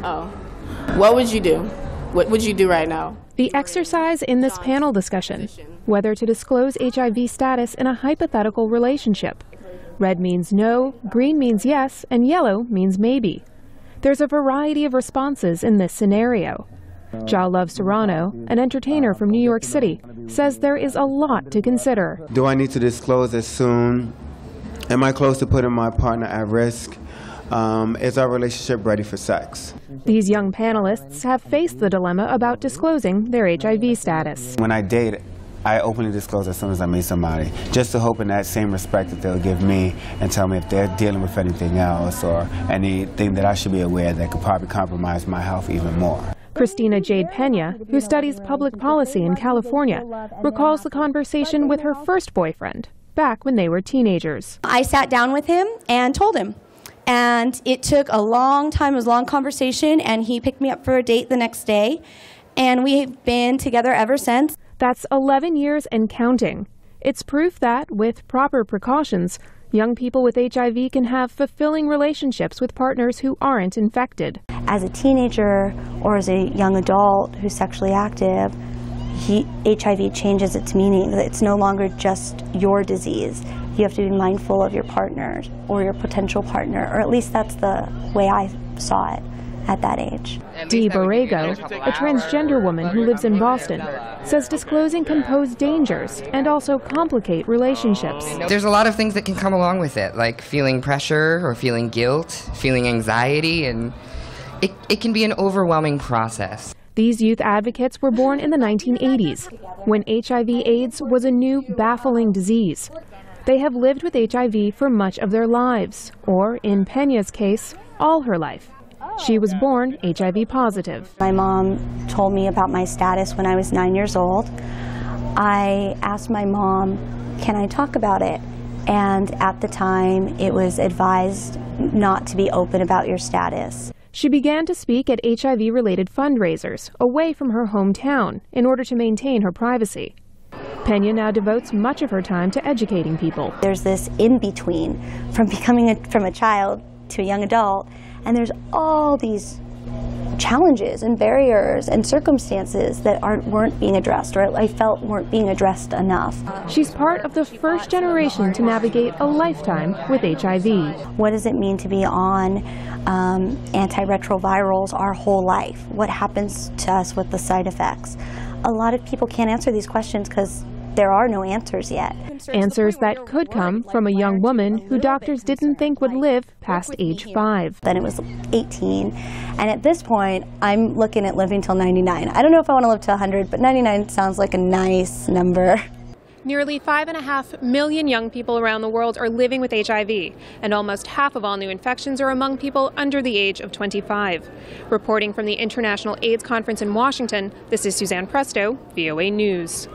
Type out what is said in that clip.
Oh. What would you do? What would you do right now? The exercise in this panel discussion: whether to disclose HIV status in a hypothetical relationship. Red means no, green means yes, and yellow means maybe. There's a variety of responses in this scenario. Ja Love Serrano, an entertainer from New York City, says there is a lot to consider. Do I need to disclose it soon? Am I close to putting my partner at risk? Is our relationship ready for sex? These young panelists have faced the dilemma about disclosing their HIV status. When I date, I openly disclose as soon as I meet somebody, just to hope in that same respect that they'll give me and tell me if they're dealing with anything else or anything that I should be aware that could probably compromise my health even more. Christina Jade Pena, who studies public policy in California, recalls the conversation with her first boyfriend back when they were teenagers. I sat down with him and told him. And it took a long time, it was a long conversation, and he picked me up for a date the next day. And we've been together ever since. That's 11 years and counting. It's proof that, with proper precautions, young people with HIV can have fulfilling relationships with partners who aren't infected. As a teenager or as a young adult who's sexually active, HIV changes its meaning. It's no longer just your disease. You have to be mindful of your partner or your potential partner, or at least that's the way I saw it at that age. Dee Borrego, a transgender woman who lives in Boston, says disclosing can pose dangers and also complicate relationships. There's a lot of things that can come along with it, like feeling pressure or feeling guilt, feeling anxiety, and it can be an overwhelming process. These youth advocates were born in the 1980s, when HIV/AIDS was a new, baffling disease. They have lived with HIV for much of their lives, or in Pena's case, all her life. She was born HIV-positive. My mom told me about my status when I was 9 years old. I asked my mom, can I talk about it? And at the time, it was advised not to be open about your status. She began to speak at HIV-related fundraisers away from her hometown in order to maintain her privacy. Pena now devotes much of her time to educating people. There's this in-between from a child to a young adult, and there's all these challenges and barriers and circumstances that weren't being addressed, or I felt weren't being addressed enough. She's part of the first generation to navigate a lifetime with HIV. What does it mean to be on antiretrovirals our whole life? What happens to us with the side effects? A lot of people can't answer these questions because there are no answers yet. Answers that could come from a young woman who doctors didn't think would live past age 5. Then it was 18, and at this point, I'm looking at living till 99. I don't know if I want to live to 100, but 99 sounds like a nice number. Nearly 5.5 million young people around the world are living with HIV, and almost half of all new infections are among people under the age of 25. Reporting from the International AIDS Conference in Washington, this is Suzanne Presto, VOA News.